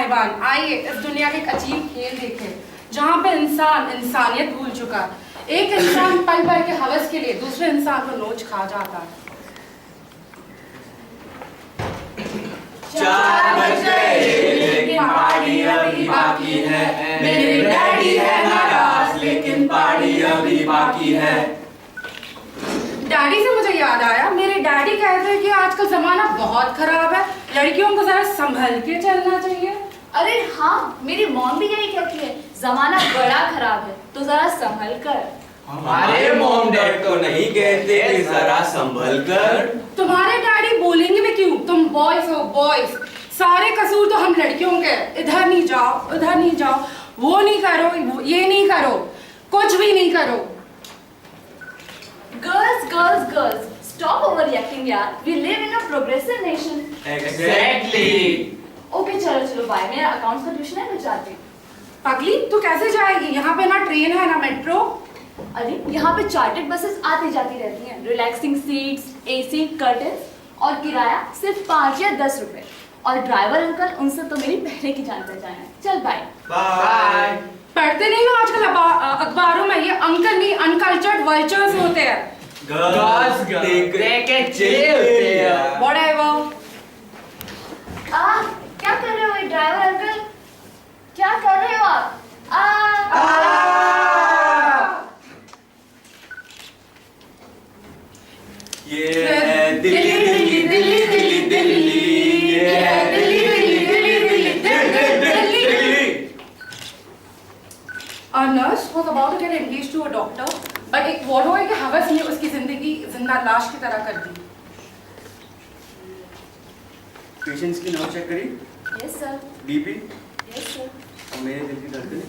साहिबान, आइए इस दुनिया के एक अजीब खेल देखें जहाँ पे इंसान इंसानियत भूल चुका है। एक इंसान पल भर के हवस के लिए दूसरे इंसान को नोच खा जाता है। 4 बज गए लेकिन पार्टी अभी बाकी है। मेरे डैडी है नाराज लेकिन पार्टी अभी बाकी है। डैडी से मुझे याद आया, मेरे डैडी कहते हैं कि आजकल जमाना बहुत खराब है, लड़कियों को जरा संभल के चलना चाहिए। अरे हाँ, मेरी मॉम भी यही कहती है, जमाना बड़ा खराब है तो जरा संभल कर। हमारे मॉम डैड तो नहीं कहते कि जरा संभल कर। तुम्हारे डैडी बोलेंगे भी क्यों? तुम बॉयज हो बॉयज, सारे कसूर तो हम लड़कियों के। इधर नहीं जाओ, उधर नहीं जाओ, वो नहीं करो, ये नहीं करो, कुछ भी नहीं करो। Girls girls girls, stop overreacting यार, we live in a progressive nation. Exactly. Okay चलो चलो बाय, मेरा अकाउंट्स का ट्यूशन है, मैं जाती हूँ। पगली तू कैसे जाएगी? यहाँ पे ना ट्रेन है ना मेट्रो। अरे यहाँ पे चार्टर्ड बसेस आती जाती रहती हैं, रिलैक्सिंग सीट्स, एसी, कर्टन्स और किराया सिर्फ 5 या 10 रुपए। और ड्राइवर अंकल, उनसे तो मेरी पहले की जान पहचान है। चल बाय बाय। पढ़ते नहीं हो आजकल अखबारों में? ये अंकल नहीं, अनकल्चर्ड वर्चर्स होते हैं। गर्ल्स देख के चिल। व्हाटएवर। क्या कर रहे हो ड्राइवर अंकल? क्या कर रहे हो आप? ये है दिल्ली दिल्ली दिल्ली दिल्ली दिल्ली, ये है Delhi Delhi Delhi Delhi Delhi Delhi. A nurse was about to get engaged to a doctor, but एक वो हो कि हवस ने उसकी जिंदगी जिंदा लाश की तरह कर दी। पेशेंट्स की नब्ज चेक करी, yes sir. BP yes sir. और मेरे दिल की धड़कन।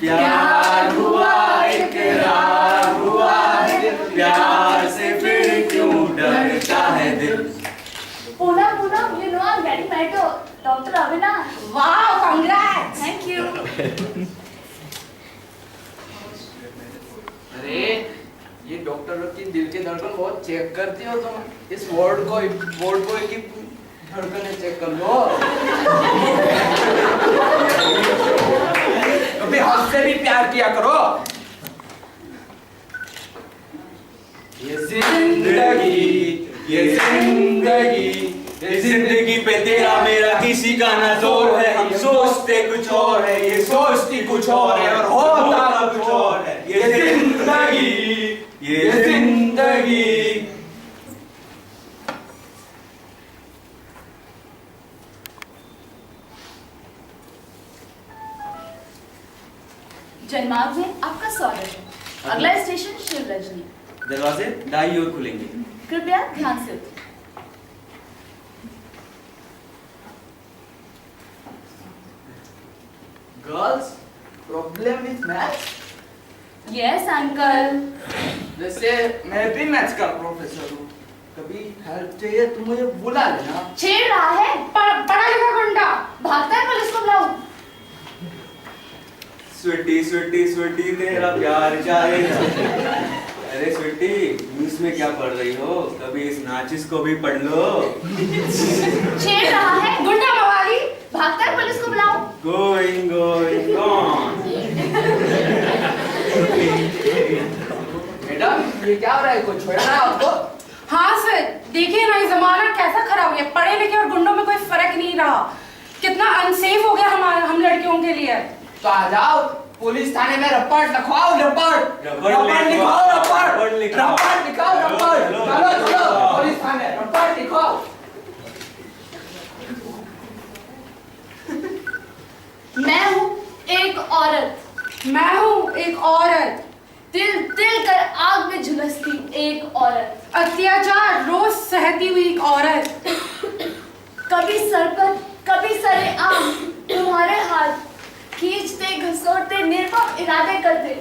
प्यार हुआ इकरार हुआ है, प्यार से फिर क्यों डरता है दिल। Poonam Poonam, you know I'm getting married to Dr. Avinash. Wow, congrats! Thank you. अरे ये डॉक्टर की दिल की धड़कन बहुत चेक करती हो तुम। इस वार्ड को की धड़कन चेक कर लो। कभी हद से भी प्यार किया करो। ये जिंदगी, ये जिंदगी, ये जिंदगी पे तेरा मेरा किसी का ना जोर है। हम सोचते कुछ और है, ये सोचती कुछ और है और होता कुछ और है। ये जिंदगी, ये जिंदगी। जनमार्ग में आपका स्वागत है। अगला स्टेशन शिव रजनी। दरवाजे दाईं ओर खुलेंगे। कृपया ध्यान से उतरें। Girls, problem with maths? Yes uncle. वैसे मैं भी मैथ्स का प्रोफेसर हूँ, कभी हेल्प चाहिए तो मुझे बुला लेना। छेड़ रहा है, पढ़ा लिखा गुंडा भागता है, पुलिस को बुलाऊं? स्वीटी स्वीटी स्वीटी तेरा प्यार जाएगा। अरे स्वीटी, न्यूज़ में क्या पढ़ रही हो? कभी इस नाचिस को भी पढ़ लो। छेड़ रहा है, गुंडा मवाली। भागता है, पुलिस को बुलाऊं? Going going on. मैडम ये क्या हो रहा है, कुछ छोड़ना है आपको? हाँ सर, देखिए ना ये जमाना कैसा खराब है। पढ़े लिखे और गुंडों में कोई फर्क नहीं रहा। कितना अनसेफ हो गया हम लड़कियों के लिए। तो आ जाओ पुलिस थाने में रपट लिखवाओ। रपट लिखवाओ, रपट लिखाओ, रपट। चलो चलो पुलिस थाने रपट लिखवाओ। मैं हूँ एक औरत, मैं हूँ एक औरत, तिल तिल कर आग में झुलसती एक औरत, अत्याचार रोज सहती हुई एक औरत। कभी सर पर कभी सरे आम, तुम्हारे हाथ खींचते घसोटते निर्मम इरादे करते,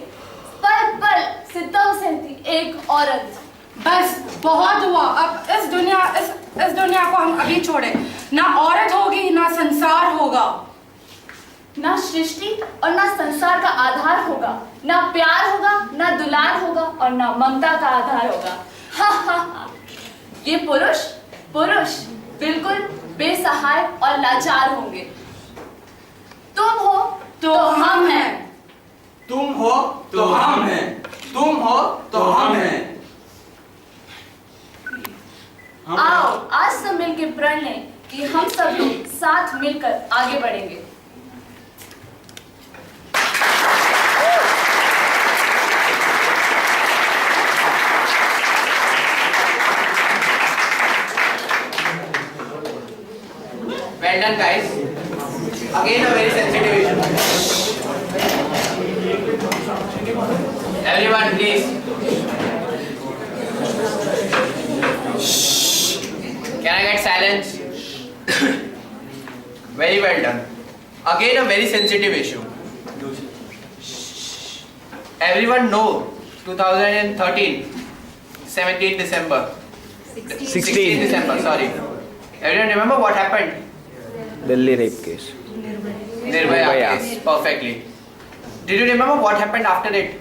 पल पल सितम सहती एक औरत। बस बहुत हुआ। अब इस दुनिया को हम अभी छोड़े। ना औरत होगी ना संसार होगा। ना सृष्टि और ना संसार का आधार होगा, ना प्यार होगा, ना दुलार होगा और ना ममता का आधार होगा। हा हा हा। ये पुरुष बिल्कुल बेसहाय और लाचार होंगे। तुम हो तो हम हैं। तुम हो तो हम हैं। तुम हो तो हम हैं। आओ आज सब मिलकर प्रण लें कि हम सब लोग साथ मिलकर आगे बढ़ेंगे। Well done, guys. Again, a very sensitive issue. Everyone, please. Can I get silence? Very well done. Again, a very sensitive issue. Everyone know 2013, 17th December. 16th December, sorry. Everyone remember what happened? Delhi rape case. Nirbhaya case, perfectly. Did you remember what happened after it?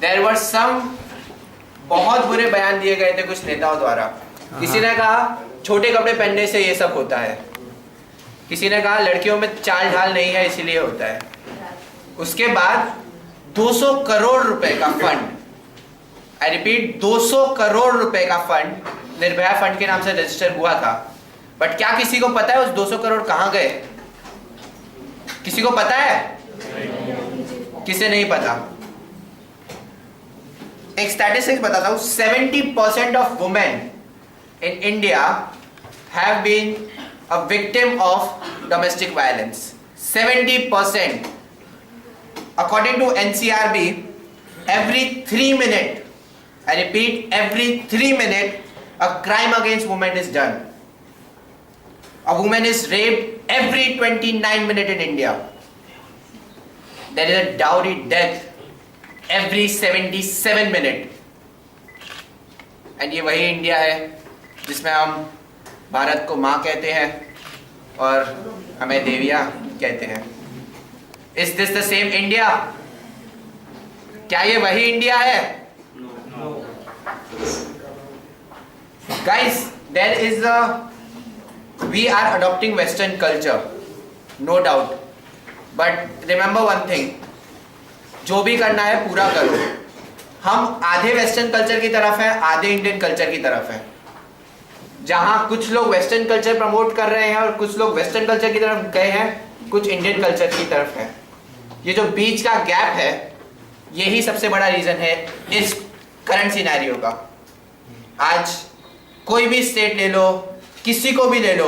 There were some बहुत बुरे बयान दिए गए थे कुछ नेताओं द्वारा। किसी ने कहा छोटे कपड़े पहनने से ये सब होता है, किसी ने कहा लड़कियों में चाल ढाल नहीं है इसीलिए होता है। उसके बाद 200 करोड़ रुपए का फंड, आई रिपीट 200 करोड़ रुपए का फंड निर्भया फंड के नाम से रजिस्टर हुआ था। बट क्या किसी को पता है उस 200 करोड़ कहां गए? किसी को पता है? किसे नहीं पता? एक स्टैटिस्टिक्स बताता हूं, 70% of women in India have been a victim of domestic violence. 70%। According to NCRB, every 3 minutes, I repeat, every 3 minutes, a crime against women is done. A woman is raped every 29 minutes in India. There is a dowry death every 77 minutes. And ये वही India है जिसमें हम भारत को माँ कहते हैं और हमें देविया कहते हैं। Is this the same India? क्या ये वही इंडिया है? Guys, there is we are adopting Western culture, no doubt. But remember one thing, जो भी करना है पूरा करो। हम आधे वेस्टर्न कल्चर की तरफ है, आधे इंडियन कल्चर की तरफ है। जहां कुछ लोग वेस्टर्न कल्चर प्रमोट कर रहे हैं और कुछ लोग वेस्टर्न कल्चर की तरफ गए हैं, कुछ इंडियन कल्चर की तरफ है। ये जो बीच का गैप है, यही सबसे बड़ा रीजन है इस करंट सिनेरियो का। आज कोई भी स्टेट ले लो, किसी को भी ले लो,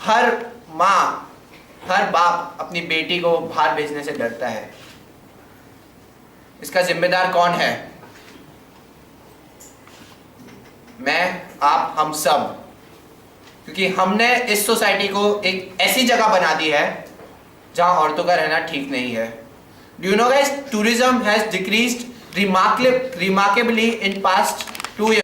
हर माँ, हर बाप अपनी बेटी को बाहर भेजने से डरता है। इसका जिम्मेदार कौन है? मैं, आप, हम सब। क्योंकि हमने इस सोसाइटी को एक ऐसी जगह बना दी है जहां औरतों का रहना ठीक नहीं है। Do you know guys, tourism has decreased remarkably in past 2 years.